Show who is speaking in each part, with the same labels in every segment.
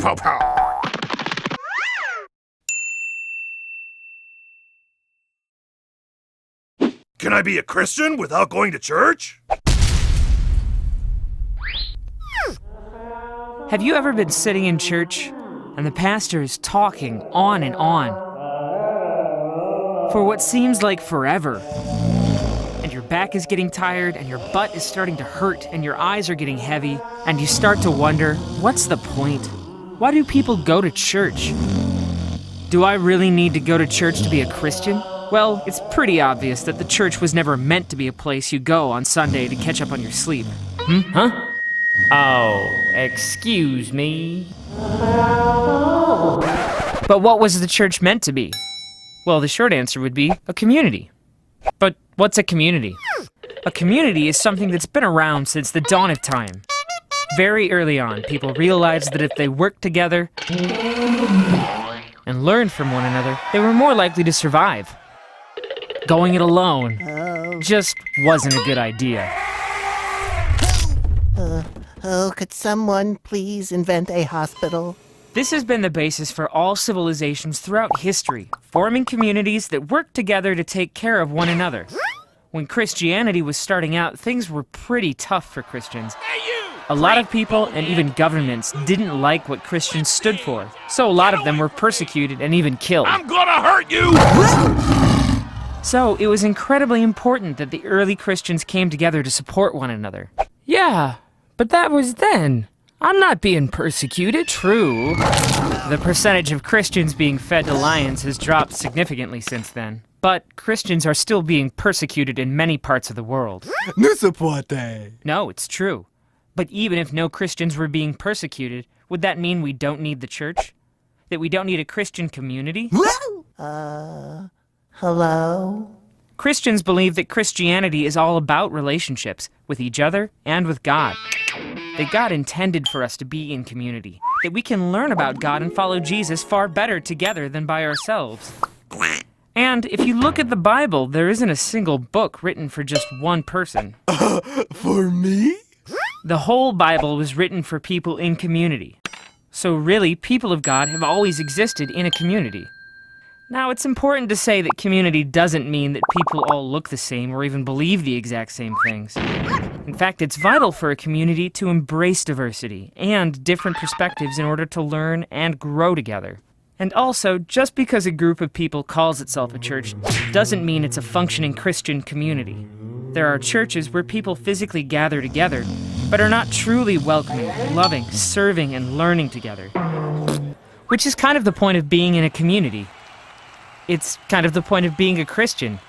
Speaker 1: pow, pow. Can I be a Christian without going to church?
Speaker 2: Have you ever been sitting in church and the pastor is talking on and on for what seems like forever? And your back is getting tired and your butt is starting to hurt and your eyes are getting heavy and you start to wonder, what's the point? Why do people go to church? Do I really need to go to church to be a Christian? Well, it's pretty obvious that the church was never meant to be a place you go on Sunday to catch up on your sleep. Huh? Oh, excuse me. But what was the church meant to be? Well, the short answer would be a community. But what's a community? A community is something that's been around since the dawn of time. Very early on, people realized that if they worked together and learned from one another, they were more likely to survive. Going it alone just wasn't a good idea.
Speaker 3: Could someone please invent a hospital?
Speaker 2: This has been the basis for all civilizations throughout history, forming communities that work together to take care of one another. When Christianity was starting out, things were pretty tough for Christians. A lot of people and even governments didn't like what Christians stood for, so a lot of them were persecuted and even killed.
Speaker 1: I'm gonna hurt you!
Speaker 2: So it was incredibly important that the early Christians came together to support one another. Yeah, but that was then. I'm not being persecuted. True. The percentage of Christians being fed to lions has dropped significantly since then. But Christians are still being persecuted in many parts of the world. No, it's true. But even if no Christians were being persecuted, would that mean we don't need the church? That we don't need a Christian community?
Speaker 3: Hello?
Speaker 2: Christians believe that Christianity is all about relationships with each other and with God. That God intended for us to be in community. That we can learn about God and follow Jesus far better together than by ourselves. And if you look at the Bible, there isn't a single book written for just one person.
Speaker 4: For me?
Speaker 2: The whole Bible was written for people in community. So really, people of God have always existed in a community. Now, it's important to say that community doesn't mean that people all look the same or even believe the exact same things. In fact, it's vital for a community to embrace diversity and different perspectives in order to learn and grow together. And also, just because a group of people calls itself a church doesn't mean it's a functioning Christian community. There are churches where people physically gather together, but are not truly welcoming, loving, serving, and learning together. Which is kind of the point of being in a community. It's kind of the point of being a Christian.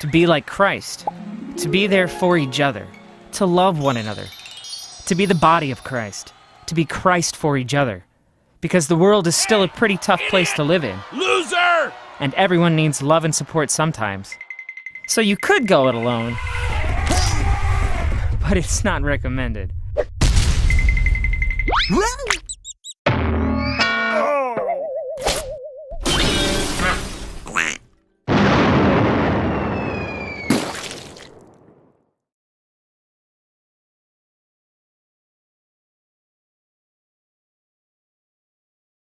Speaker 2: To be like Christ. To be there for each other. To love one another. To be the body of Christ. To be Christ for each other. Because the world is still a pretty tough place to live in.
Speaker 1: Loser!
Speaker 2: And everyone needs love and support sometimes. So you could go it alone. But it's not recommended.